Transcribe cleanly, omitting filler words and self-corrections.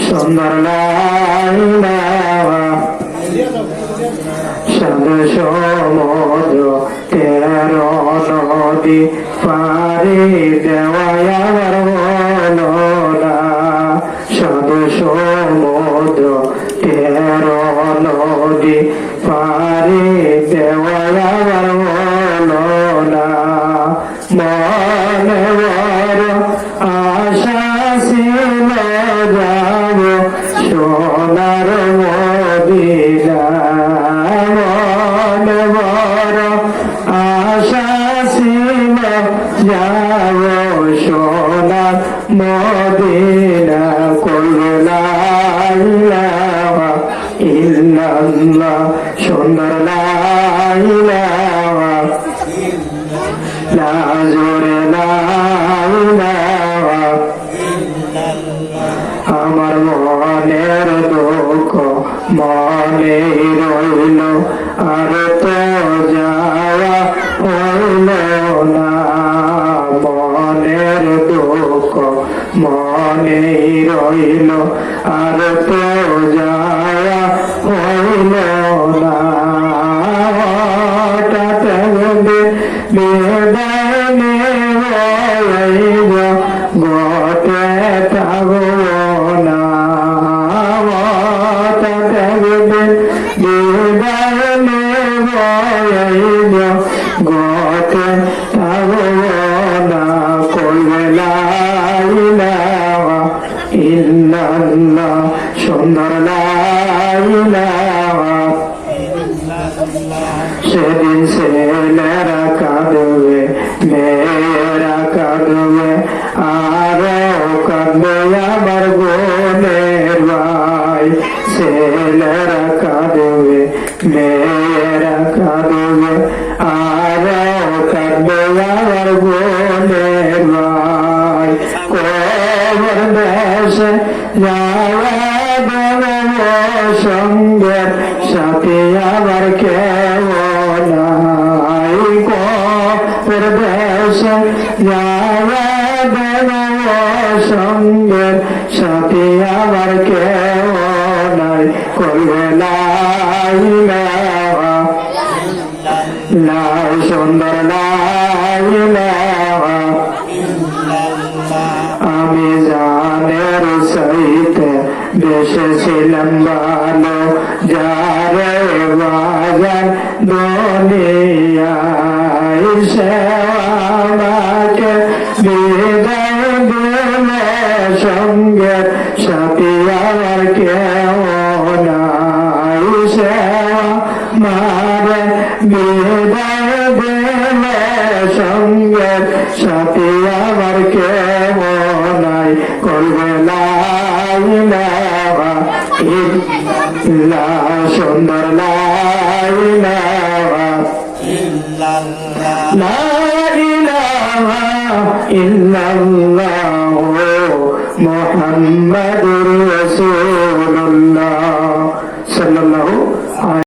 সুন্দর সাদে সমুদ্র তেরো নদী পারি দেওয়ায় আমার হলো না। সাদে সমুদ্র তেরো নদী পারি দেওয়ায় আমার হলো না। মনে বড় আশা ছিল যাব সোনার মদিনা। মনে বড় আশা ছিল যাব সোনার মদিনা। কল্লা ইলাহা ইল্লাল্লাহ সুন্দর লা ইলাহা লা জোরে লা ইলাহা আমার মনের দুঃখ মনে রইল আর তো যাওয়া হইল না। মনের দুঃখ মনে রইল আর তো যাওয়া হইল না। হঠাৎ বেদানে হইব গটে থাকব না। হঠাৎ বেদানে হইব গটে থাকব না। কইবে লা ইলাহা ইল্লাল্লাহ সুন্দর লা ইলাহা। সেদিন ছেলেরা কাঁদবে মেয়েরা কাঁদবে আরো কাঁদবে আমার বোনের ভাই। ছেলেরা কাঁদবে মেয়েরা কাঁদবে আরো কাঁদবে আমার বোনের ভাই। কবর দেশে যাওয়া সঙ্গের সাথে আবার কেউ নাই। কবর দেশে যাওয়া সঙ্গের সাথে আবার কেউ নাই। করবে লা ইলাহা লা সুন্দর লা ইলাহা। আমি জানের সহিতে বেসেছিলাম ভালো যারে বাজার দুনিয়ায়। সে আমাকে বিদায় দিলে সঙ্গে সাথী আমার কেউ নাই। সে আমারে বিদায় দিলে সঙ্গে সাথী আমার কেউ নাই। করবে লা ইলাহা ইল্লাল্লাহ সুন্দর লা ইলাহা ইল্লাল্লাহ লা ইলাহা ইল্লাল্লাহ